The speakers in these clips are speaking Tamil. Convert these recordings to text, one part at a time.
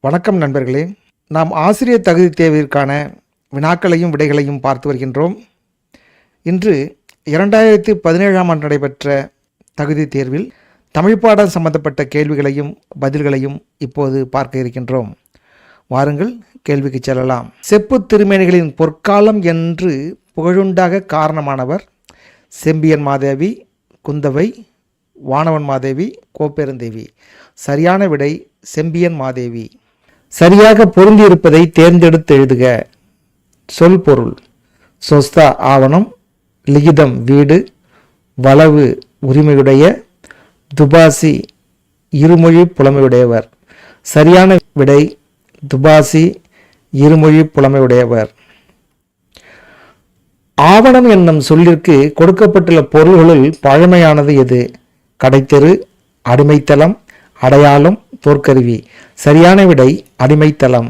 வணக்கம் நண்பர்களே. நாம் ஆசிரியர் தகுதி தேர்விற்கான வினாக்களையும் விடைகளையும் பார்த்து வருகின்றோம். இன்று 2017ஆம் ஆண்டு நடைபெற்ற தகுதி தேர்வில் தமிழ் பாடம் சம்பந்தப்பட்ட கேள்விகளையும் பதில்களையும் இப்போது பார்க்க இருக்கின்றோம். வாருங்கள் கேள்விக்கு செல்லலாம். செப்பு திருமேனிகளின் பொற்காலம் என்று புகழுண்டாக காரணமானவர் செம்பியன் மாதேவி, குந்தவை, வானவன் மாதேவி, கோப்பெருந்தேவி. சரியான விடை செம்பியன் மாதேவி. சரியாக பொருந்தியிருப்பதை தேர்ந்தெடுத்து எழுதுக. சொல் பொருள்: சொஸ்தா ஆவணம், லிகிதம் வீடு, வளவு உரிமையுடைய, துபாசி இருமொழி புலமையுடையவர். சரியான விடை துபாசி இருமொழி புலமையுடையவர். ஆவணம் என்னும் சொல்லிற்கு கொடுக்கப்பட்டுள்ள பொருள்களுள் பழமையானது எது? கடைத்தெரு, அடிமைத்தளம், அடையாளம், போர்க்கருவி. சரியான விடை அடிமைத்தளம்.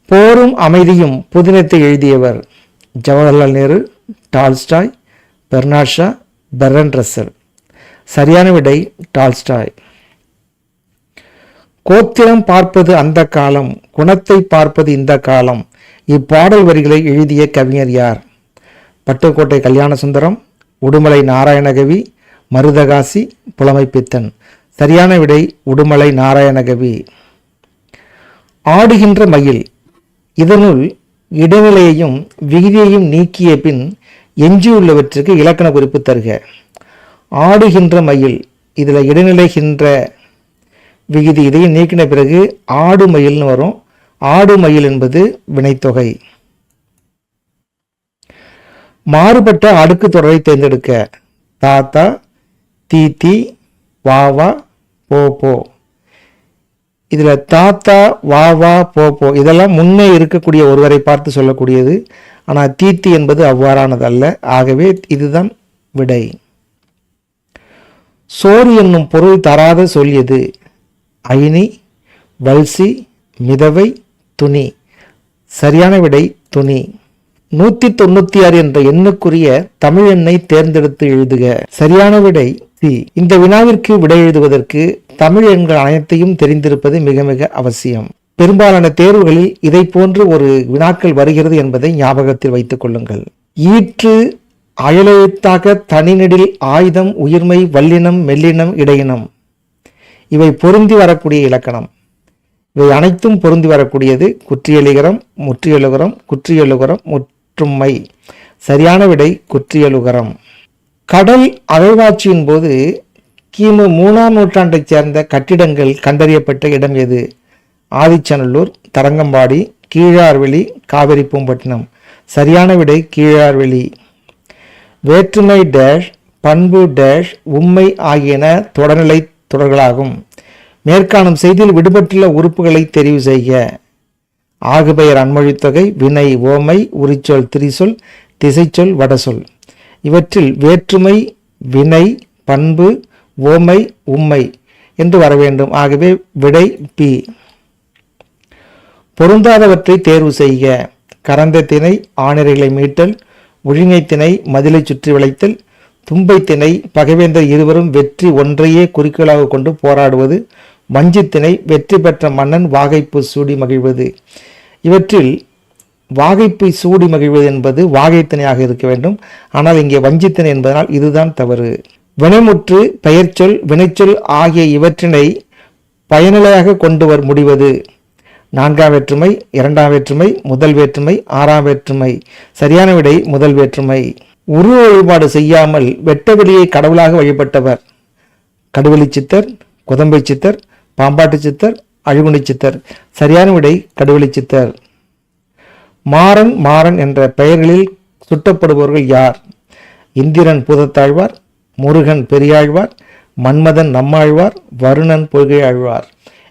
போரும் அமைதியும் புதினத்தை எழுதியவர் Jawaharlal Nehru, Tolstoy, Bernard Shaw, Bertrand Russell. சரியான விடை டால்ஸ்டாய். கோத்திரம் பார்ப்பது அந்த காலம், குணத்தை பார்ப்பது இந்த காலம். இப்பாடல் வரிகளை எழுதிய கவிஞர் யார்? பட்டுக்கோட்டை கல்யாணசுந்தரம், உடுமலை நாராயணகவி, மருதகாசி, புலமைப்பித்தன். சரியான விடை உடுமலை நாராயணகவி. ஆடுகின்ற மயில். இதனுள் இடைநிலையையும் விகுதியையும் நீக்கிய பின் எஞ்சியுள்ளவற்றுக்கு இலக்கண குறிப்பு தருக. ஆடுகின்ற மயில், இதில் இடைநிலைகின்ற விகுதி இதையும் நீக்கின பிறகு ஆடு மயில்னு வரும். ஆடு மயில் என்பது வினைத்தொகை. மாறுபட்ட அடுக்கு தொடரை தேர்ந்தெடுக்க. தாத்தா, தீத்தி, வாவா, போப்போ. இதில் தாத்தா, வாவா, போப்போ இதெல்லாம் முன்னே இருக்கக்கூடிய ஒருவரை பார்த்து சொல்லக்கூடியது. ஆனால் தீத்தி என்பது அவ்வாறானது அல்ல. ஆகவே இதுதான் விடை. சோறு என்னும் பொருள் தராத சொல் எது? அயினி, வல்சி, மிதவை, துணி. சரியான விடை துணி. 196 என்ற எண்ணுக்குரிய தமிழ் எண்ணை தேர்ந்தெடுத்து எழுதுக. சரியான விடை சி. இந்த வினாவிற்கு விடை எழுதுவதற்கு தமிழ் எண்கள் அனைத்தையும் தெரிந்திருப்பது மிக மிக அவசியம். பெரும்பாலான தேர்வுகளில் இதை போன்று ஒரு வினாக்கள் வருகிறது என்பதை ஞாபகத்தில் வைத்துக் கொள்ளுங்கள். ஈற்று, அயலெழுத்தாக, தனிநெடில், ஆயுதம், உயிர்மை, வல்லினம், மெல்லினம், இடையினம். இவை பொருந்தி வரக்கூடிய இலக்கணம். இவை அனைத்தும் பொருந்தி வரக்கூடியது குற்றியலுகரம், முற்றியலுகரம், குற்றியலுகரம், முற்றும்மை. சரியான விடை குற்றியலுகரம். கடல் அகழ்வாட்சியின் போது கிமு 3ஆம் நூற்றாண்டைச் சேர்ந்த கட்டிடங்கள் கண்டறியப்பட்ட இடம் எது? ஆதிச்சநல்லூர், தரங்கம்பாடி, கீழார்வெளி, காவிரி பூம்பட்டினம். சரியான விடை கீழார்வெளி. வேற்றுமை டேஷ், பண்பு டேஷ், உண்மை ஆகியன தொடர்நிலை தொடர்களாகும். மேற்காணும் செய்தியில் விடுபட்டுள்ள உறுப்புகளை தெரிவு செய்க. ஆகுபெயர் அன்மொழித்தொகை, வினை ஓமை, உரிச்சொல் திரிசொல், திசைச்சொல் வடசொல். இவற்றில் வேற்றுமை, வினை, பண்பு, ஓமை, உம்மை என்று வர வேண்டும். ஆகவே விடை பி. பொருந்தாதவற்றை தேர்வு செய்க. கரந்த திணை, ஆணிரைகளை மீட்டல், ஒழுங்கை திணை, மதிலை சுற்றி வளைத்தல், தும்பை திணை, பகைவேந்தர் இருவரும் வெற்றி ஒன்றையே குறிக்கோளாக கொண்டு போராடுவது, வஞ்சித்திணை, வெற்றி பெற்ற மன்னன் வாகைப்பு சூடி மகிழ்வது. இவற்றில் வாகைப்பை சூடி மகிழ்வது என்பது வாகைத்திணையாக இருக்க வேண்டும். ஆனால் இங்கே வஞ்சித்திணை என்பதனால் இதுதான் தவறு. வினைமுற்று, பெயர்ச்சொல், வினைச்சொல் ஆகிய இவற்றினை பயனிலையாக கொண்டு முடிவது. 4ஆம் வேற்றுமை, 2ஆம் வேற்றுமை, முதல் வேற்றுமை, 6ஆம் வேற்றுமை. சரியான விடை முதல் வேற்றுமை. உருவ வழிபாடு செய்யாமல் வெட்டவெளியை கடவுளாக வழிபட்டவர் கடுவெளி சித்தர், குதம்பை சித்தர், பாம்பாட்டு சித்தர், அழிகுணி சித்தர். சரியான விடை கடுவெளி சித்தர். மாறன், மாறன் என்ற பெயர்களில் சுட்டப்படுபவர்கள் யார்? இந்திரன் பூதத்தாழ்வார், முருகன் பெரியாழ்வார், மன்மதன் நம்மாழ்வார், வருணன் பொய்கை ஆழ்வார்.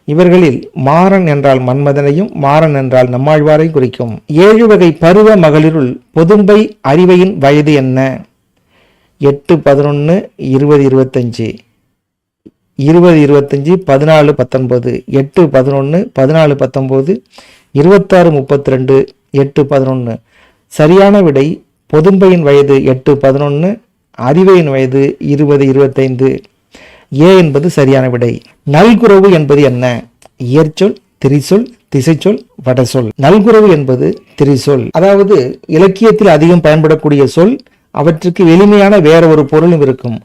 இவர்களில் மாறன் என்றால் மன்மதனையும், மாறன் என்றால் நம்மாழ்வாரையும் குறிக்கும். 7 வகை பருவ மகளிருள் பொதும்பை அறிவையின் வயது என்ன? 8, 11, 20, 25. 20, 25, 14, 19. 8, 11, 14, 19, 26, 32, 8, 11. சரியான விடை பொதும்பையின் வயது 8, 11, அறிவையின் வயது 20, 25. ஏ என்பது சரியான விடை. நல்குரவு என்பது என்ன? இயற்சொல், திரிசொல், திசைச்சொல், வடசொல். நல்குரவு என்பது திரிசொல். அதாவது இலக்கியத்தில் அதிகம் பயன்படக்கூடிய சொல், அவற்றுக்கு எளிமையான வேற ஒரு பொருளும் இருக்கும்.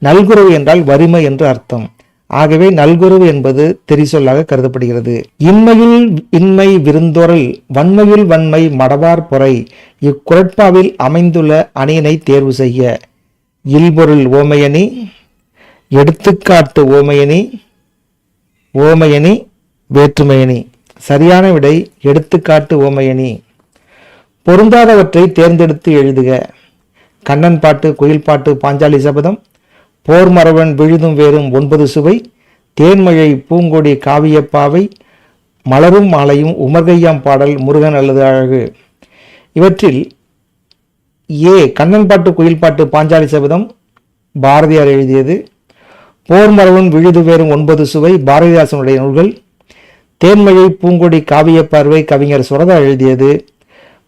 நல்குரவு என்றால் வறுமை என்று அர்த்தம். ஆகவே நல்குரவு என்பது திரிசொல்லாக கருதப்படுகிறது. இன்மையுள் இன்மை விருந்தொரல், வன்மையுள் வன்மை மடவார் பொறை. இக்குறட்பாவில் அமைந்துள்ள அணியினை தேர்வு செய்ய. இல்பொருள் ஓமையணி, எடுத்துக்காட்டு ஓமையணி, ஓமையணி, வேற்றுமையணி. சரியான விடை எடுத்துக்காட்டு ஓமையணி. பொருந்தாதவற்றை தேர்ந்தெடுத்து எழுதுக. கண்ணன் பாட்டு, குயில் பாட்டு, பாஞ்சாலி சபதம், போர் மரவன் விழுதும் வேறும் 9 சுவை, தேன்மழை பூங்கொடி காவியப்பாவை, மலரும் மாலையும் உமர்கையாம் பாடல் முருகன் அல்லது அழகு. இவற்றில் ஏ கண்ணன் பாட்டு, குயில் பாட்டு, பாஞ்சாலி சபதம் பாரதியார் எழுதியது. போர் மரவன் விழுது வேறும் 9 சுவை பாரதிதாசனுடைய நூல்கள். தேன்மழை பூங்கொடி காவியப்பார்வை கவிஞர் சுரதா எழுதியது.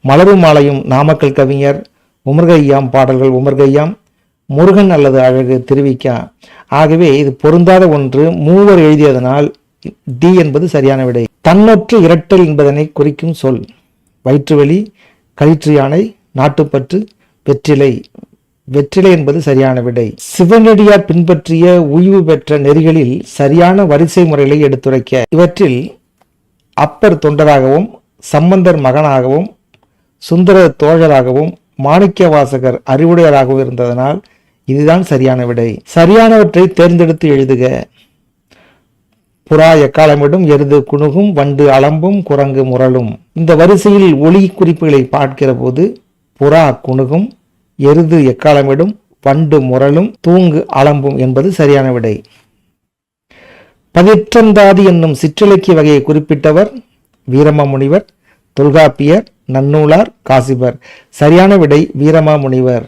மலரும் மாலையும் நாமக்கல் கவிஞர். உமர்கையாம் பாடல்கள் உமர்கையாம். முருகன் அல்லது அழகு திருவிக்கா. ஆகவே இது பொருந்தாத ஒன்று. மூவர் எழுதியதனால் டி என்பது சரியான விடை. தன்னொற்று இரட்டல் என்பதனை குறிக்கும் சொல். வயிற்றுவலி, கயிற்று யானை, நாட்டுப்பற்று, வெற்றிலை. வெற்றிலை என்பது சரியான விடை. சிவனடியார் பின்பற்றிய உய்வு பெற்ற நெறிகளில் சரியான வரிசை முறைகளை எடுத்துரைக்க. இவற்றில் அப்பர் தொண்டராகவும், சம்பந்தர் மகனாகவும், சுந்தர தோழராகவும், மாணிக்க வாசகர் அறிவுடையராகவும் இருந்ததனால் இதுதான் சரியான விடை. சரியானவற்றை தேர்ந்தெடுத்து எழுதுக. புறா எக்காலமிடும், எருது குணுகும், வண்டு அலம்பும், குரங்கு முரளும். இந்த வரிசையில் ஒலி குறிப்புகளை பார்க்கிற போது புறா குணுகும், எருது எக்காலமிடும், வண்டு முரளும், தூங்கு அலம்பும் என்பது சரியான விடை. பதிற்றந்தாதி என்னும் சிற்றிலக்கிய வகையை குறிப்பிட்டவர் வீரமாமுனிவர், தொல்காப்பியர், நன்னூலார், காசிபர். சரியான விடை வீரமாமுனிவர்.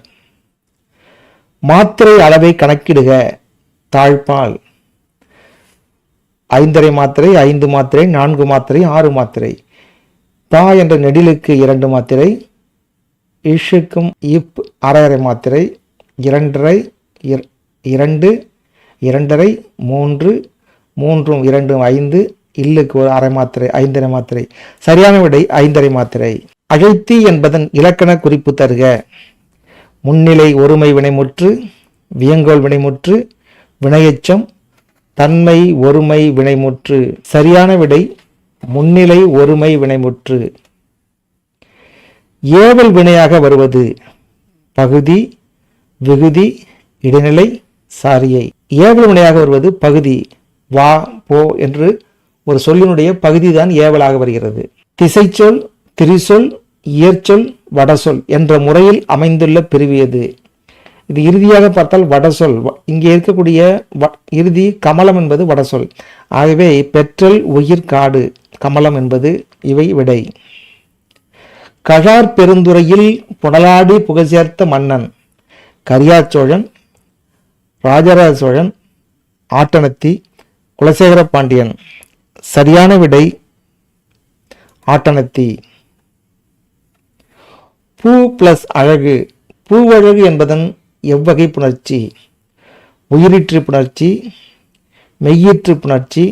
மாத்திரை அளவை கணக்கிடுக. தாழ்பால். 5½ மாத்திரை, 5 மாத்திரை, 4 மாத்திரை, 6 மாத்திரை. பா என்ற நெடிலுக்கு 2 மாத்திரை, இஷுக்கும் இப் அரை மாத்திரை, 2½ 2, 2½ 3, 3 2 5, இல்லுக்கு ஒரு அரை மாத்திரை, 5½ மாத்திரை. சரியான விடை 5½ மாத்திரை. அழைத்தி என்பதன் இலக்கண குறிப்பு தருக. முன்னிலை ஒருமை வினைமுற்று, வியங்கோல் வினைமுற்று, வினையெச்சம், தன்மை ஒருமை வினைமுற்று. சரியான விடை முன்னிலை ஒருமை வினைமுற்று. ஏவல் வினையாக வருவது பகுதி, விகுதி, இடைநிலை, சாரியை. ஏவல் வினையாக வருவது பகுதி. வா, போ என்று ஒரு சொல்லினுடைய பகுதிதான் ஏவலாக வருகிறது. திசைச்சொல், திரிசொல், இயற்சொல், வடசொல் என்ற முறையில் அமைந்துள்ள பிரிவு எது? இது இறுதியாக பார்த்தால் வடசொல். இங்கே இருக்கக்கூடிய இறுதி கமலம் என்பது வடசொல். ஆகவே பெற்றல், உயிர், காடு, கமலம் என்பது இவை விடை. கழார் பெருந்துறையில் புனலாடி புகழ் சேர்த்த மன்னன் கரியார் சோழன், ராஜராஜ சோழன், ஆட்டனத்தி, குலசேகர பாண்டியன். சரியான விடை ஆட்டனத்தி. பூ பிளஸ் அழகு. பூவழகு என்பதன் எவ்வகை புணர்ச்சி? உயிரிற்று புணர்ச்சி, மெய்யிற்று புணர்ச்சி,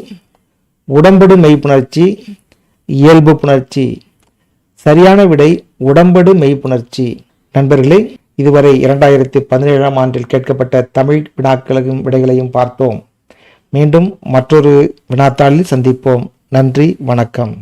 உடம்படு மெய்ப்புணர்ச்சி, இயல்பு புணர்ச்சி. சரியான விடை உடம்படு மெய்ப்புணர்ச்சி. நண்பர்களே, இதுவரை 2017ஆம் ஆண்டில் கேட்கப்பட்ட தமிழ் வினாக்களையும் விடைகளையும் பார்த்தோம். மீண்டும் மற்றொரு வினாத்தாளில் சந்திப்போம். நன்றி, வணக்கம்.